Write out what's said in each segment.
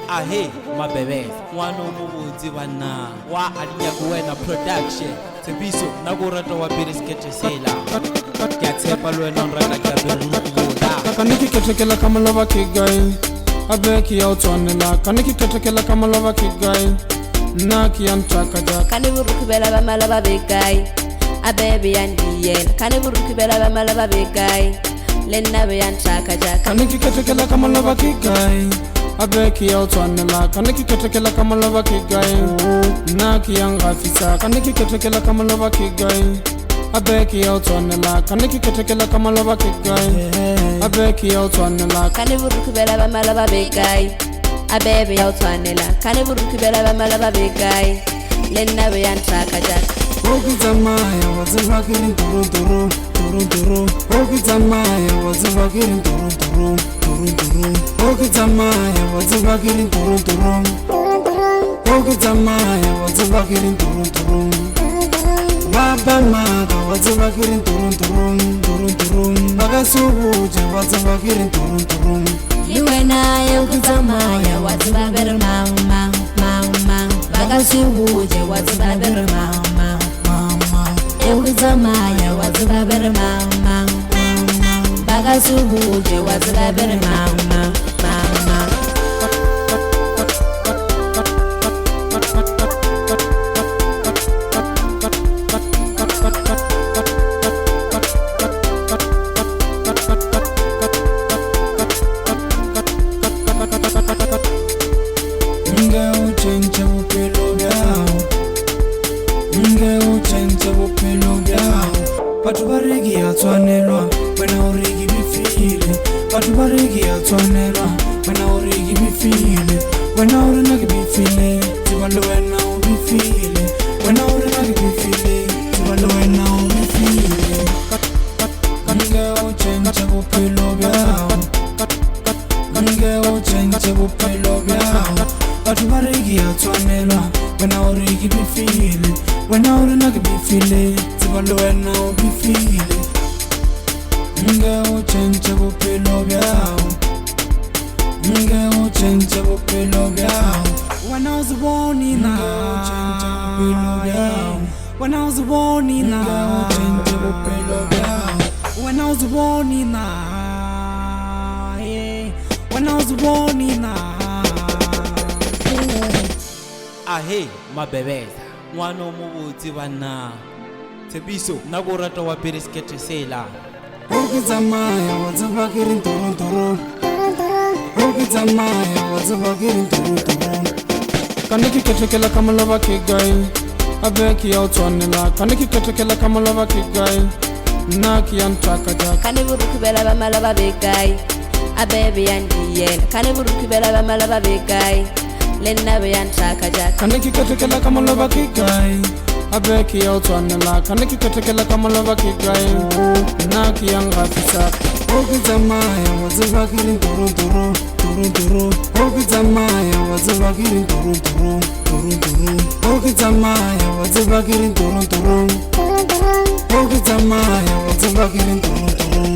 Ahe mabebeza n'wana w'umubudzi bana wa Alinyakuwena production Tsebiso na go rata wa Biriskete sela ke a tshepa le wena o rata ka berumukubola ka niki ketekela ka malova ke gae abe ke ya o tshwanela ka niki ketekela ka malova ke gae nna ke ya ntaka ja ka ne borukubela ba mala ba be kae abebe ya ndiyela ka ne borukubela ba mala ba be kae le nna be ya ntaka ja ka niki ketekela ka malova ke gae abe ke ya o tshwanela ka niki ketekela ka malova ke gae nna ke ya ngafisa ka niki ketekela ka malova ke gae abe ke ya o tshwanela ka niki ketekela ka malova ke gae abe ke ya o tshwanela ka ne borukubela ba mala ba be kae abebe ya o tshwanela ka ne borukubela ba mala ba be kae le nna be ya ntaka ja Okizamaya wazivakirin turu turu turu turu Okizamaya wazivakirin turu turu turu turu Okizamaya wazivakirin turu turu Okizamaya wazivakirin turu turu Baba maka wazivakirin turu turu turu turu Bakasubuja wazivakirin turu turu Liwena ya ukizamaya wazivakirin mama mama Bakasubuja wazivakirin mama Ukizamaya wazibabere mama Bakasubuje wazibabere mama Batu baregi ya twanelwa wena origi bifile Batu baregi ya twanelwa wena origi bifile Wena orina bifile Tibalo wena ubifile Wena orina bifile Tibalo wena ubifile Kange uchenche bupilo byao Kange uchenche bupilo byao Batu baregi ya twanelwa wena origi bifile Wena orina bifile Tibalo wena ubifile Nge uchenche bupilo byao Nge uchenche bupilo byao Wena uziboni na uchenche bupilo byao Wena uziboni na uchenche bupilo byao Wena uziboni na Wena uziboni na Ahe mabebeza n'wana w'umubudzi bana Tsebiso na go rata wa Biriskete sela Okizamaya wazivakirin turu turu Okizamaya wazivakirin turu turu Ka niki ketekela ka malova ke gae abe ke ya o tshwanela ka niki ketekela ka malova ke gae nna ke ya ntaka ja ka ne borukubela ba mala ba be kae abebe ya ndiyela ka ne borukubela ba mala ba be kae le nna be ya ntaka ja ka niki ketekela ka malova ke gae abe ke ya o tshwanela ka niki ketekela ka malova ke gae nna ke ya ngafisa Okizamaya wazivakirin turu turu turu turu Okizamaya wazivakirin turu turu turu turu Okizamaya wazivakirin turu turu Okizamaya wazivakirin turu turu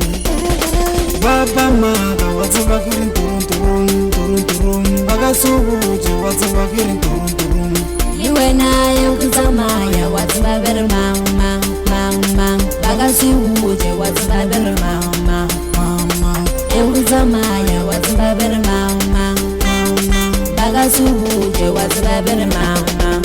Baba maka wazivakirin turu turu turu turu Bakasubuje wazivakirin turu turu Liwena ya ukizamaya wazibabere mama mama Bakasubuje wazibabere mama Ukizamaya wazibabere mama Bakasubuje wazibabere mama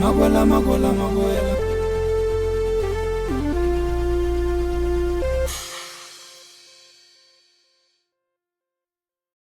Magola magola magola